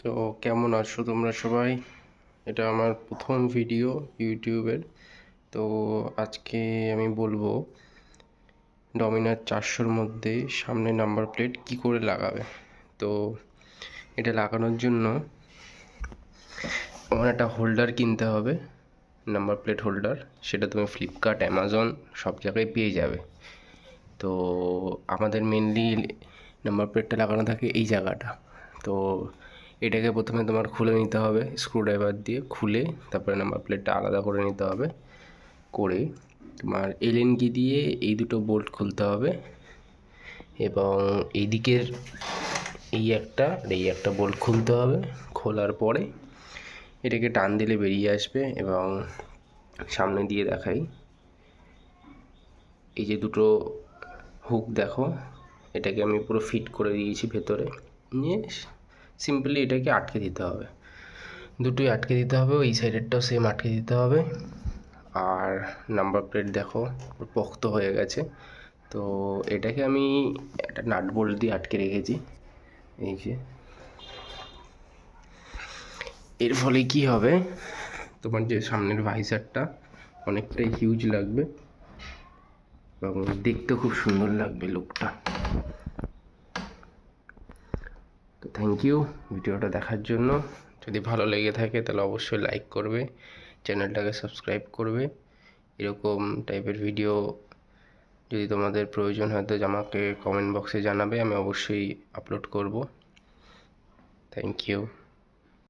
তো কেমন আছো তোমরা সবাই? এটা আমার প্রথম ভিডিও ইউটিউবের। তো আজকে আমি বলবো ডমিনার 400-র মধ্যে সামনে নাম্বার প্লেট কি করে লাগাবে। তো এটা লাগানোর জন্য আমার একটা হোল্ডার কিনতে হবে, নাম্বার প্লেট হোল্ডার। সেটা তুমি ফ্লিপকার্ট, অ্যামাজন সব জায়গায় পেয়ে যাবে। তো আমাদের মেনলি নাম্বার প্লেটটা লাগানো থাকে এই জায়গাটা। তো এটাকে প্রথমে তোমার খুলে নিতে হবে, স্ক্রুড্রাইভার দিয়ে খুলে তারপরে নাম্বার প্লেটটা আলাদা করে নিতে হবে। করে তোমার এলএন কি দিয়ে এই দুটো বোল্ট খুলতে হবে এবং এই দিকের এই একটা বোল্ট খুলতে হবে। খোলার পরে এটাকে টান দিলে বেরিয়ে আসবে এবং সামনে দিয়ে দেখাই, এই যে দুটো হুক দেখো, এটাকে আমি পুরো ফিট করে দিয়েছি ভেতরে। নিয়ে সিম্পলি এটাকে আটকে দিতে হবে, দুটোই আটকে দিতে হবে, ওই সাইডেরটাও সেম আটকে দিতে হবে। আর নাম্বার প্লেট দেখো পোক্ত হয়ে গেছে। তো এটাকে আমি একটা নাট বোল্ট দিয়ে আটকে রেখেছি। এই যে এর ফলে কি হবে, তোমার যে সামনের ভাইজারটা অনেকটাই হিউজ লাগবে এবং দেখতে খুব সুন্দর লাগবে লুকটা। তো থ্যাংক ইউ ভিডিওটা দেখার জন্য। যদি ভালো লেগে থাকে তাহলে অবশ্যই লাইক করবে, চ্যানেলটাকে সাবস্ক্রাইব করবে। এরকম টাইপের ভিডিও যদি তোমাদের প্রয়োজন হয় তো আমাকে কমেন্ট বক্সে জানাবে, আমি অবশ্যই আপলোড করব। Thank you.